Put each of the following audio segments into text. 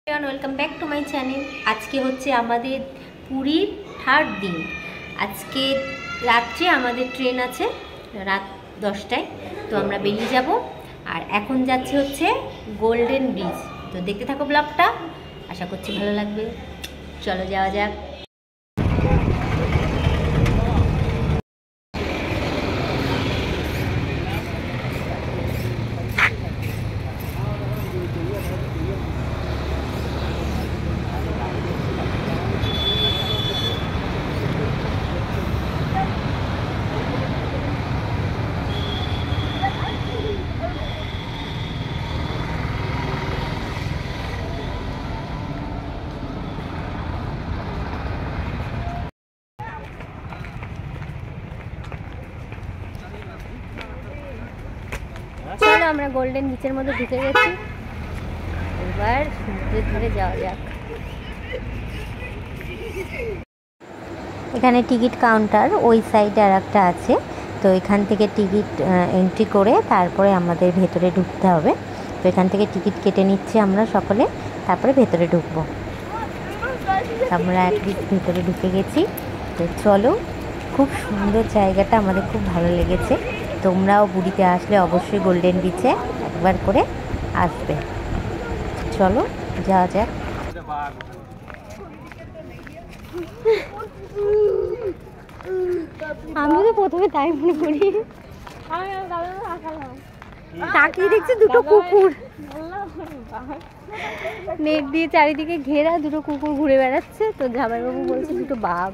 Welcome back to my channel. আজকে হচ্ছে আমাদের পুরীর থার্ড দিন। আজকে রাত্রে আমাদের ট্রেন আছে রাত 10টায়, তো আমরা বেরিয়ে যাব। আর এখন যাচ্ছে হচ্ছে গোল্ডেন ব্রিজ। তো দেখতে থাকো ব্লগটা, আশা করছি ভালো লাগবে। চলো যাওয়া যাক। চলো আমরা গোল্ডেন বিচের মধ্যে ঢুকে গেছি, এবার সমুদ্রের ধারে যাওয়া যাক। এখানে টিকিট কাউন্টার ওই সাইডে আর একটা আছে, তো এখান থেকে টিকিট এন্ট্রি করে তারপরে আমাদের ভেতরে ঢুকতে হবে। তো এখান থেকে টিকিট কেটে নিচ্ছি আমরা সকলে, তারপরে ভেতরে ঢুকবো। আমরা অ্যাটলিস্ট ভেতরে ঢুকে গেছি। তো চলো, খুব সুন্দর জায়গাটা, আমাদের খুব ভালো লেগেছে। তোমরাও পুরীতে আসলে অবশ্যই গোল্ডেন বিচে একবার করে আসবে। চলো যাওয়া যাক। আমি তো প্রথমে তাই মনে করি, তাকিয়ে দেখছি দুটো কুকুর, নেট দিয়ে চারিদিকে ঘেরা দুটো কুকুর ঘুরে বেড়াচ্ছে। তো জামাইবাবু বলছে দুটো বাঘ।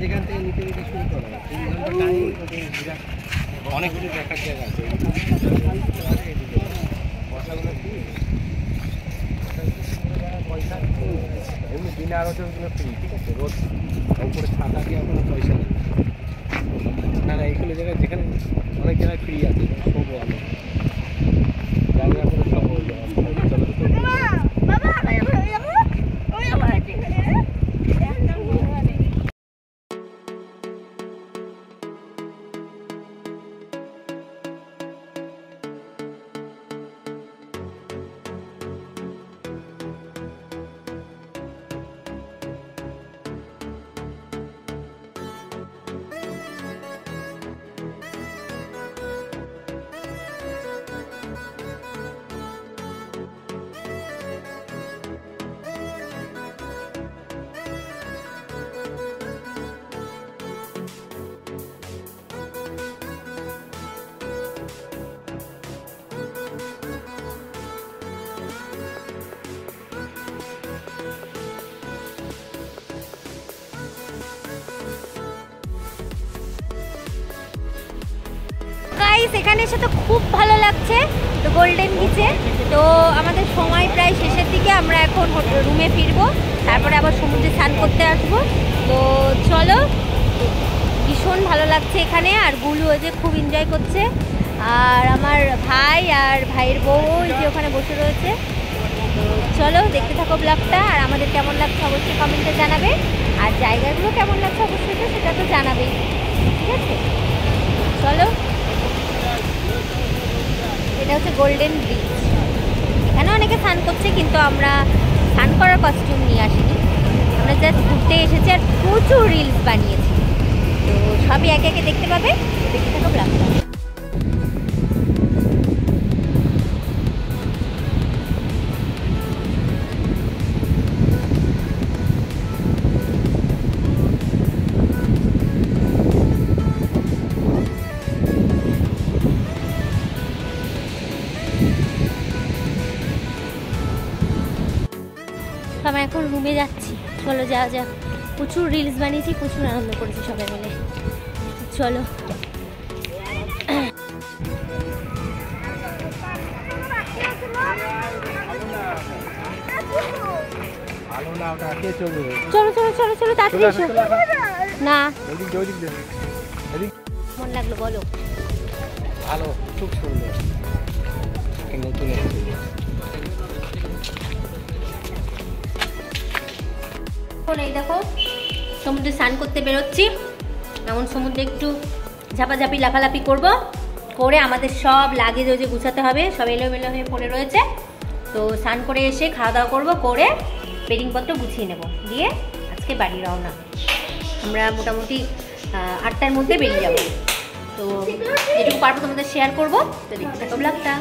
যেখান থেকে নিতে নিতে শুরু করা অনেক কিছু দেখার জায়গা আছে। পয়সা এমনি দিনে আরো জন্য ফ্রি, ঠিক আছে? রোজ উপরে ছাতা দিয়ে কোনো পয়সা নেই। না না, এইগুলো জায়গায় যেখানে অনেক জায়গায় ফ্রি আছে, সব ভালো জায়গা করে সব এখানে এসে তো খুব ভালো লাগছে। তো গোল্ডেন বিচে তো আমাদের সময় প্রায় শেষের দিকে, আমরা এখন রুমে ফিরবো, তারপরে আবার সমুদ্রে স্নান করতে আসবো। তো চলো, ভীষণ ভালো লাগছে এখানে। আর গুলু যে খুব এনজয় করছে, আর আমার ভাই আর ভাইয়ের বউ যে ওখানে বসে রয়েছে। তো চলো দেখতে থাকো ব্লগটা, আর আমাদের কেমন লাগছে অবশ্যই কমেন্টে জানাবে, আর জায়গাগুলো কেমন লাগছে অবশ্যই তো সেটা তো জানাবেই, ঠিক আছে? চলো, এটা হচ্ছে গোল্ডেন ব্রিজ। এখানে অনেকে স্নান করছে, কিন্তু আমরা স্নান করার কস্টিউম নিয়ে আসিনি, আমরা জাস্ট ঘুরতে এসেছি আর প্রচুর রিলস বানিয়েছি। তো সবই একে একে দেখতে পাবে, দেখতে থাকো ব্লগটা। আমরা এখন রুমে যাচ্ছি, চলো যাওয়া যাক। প্রচুর রিলস বানিয়েছি, প্রচুর আনন্দ করেছি সবাই মিলে। চলো চলো চলো চলো চলো তাড়াতাড়ি এসো। না মন লাগলো বলো? ভালো, খুব সুন্দর। নতুন এখন এই দেখো সমুদ্রে স্নান করতে বেরোচ্ছি। এমন সমুদ্রে একটু ঝাপাঝাপি লাফালাফি করব, করে আমাদের সব লাগেজ ওই যে গুছাতে হবে, সব এলোমেলো হয়ে পড়ে রয়েছে। তো স্নান করে এসে খাওয়া দাওয়া করবো, করে বেডিংপত্র গুছিয়ে নেব, দিয়ে আজকে বাড়ি রওনা। আমরা মোটামুটি 8টার মধ্যে বেরিয়ে যাব। তো যেটুকু পারবো তোমাদের শেয়ার করবো, তো দেখতে থাকো ব্লগটা।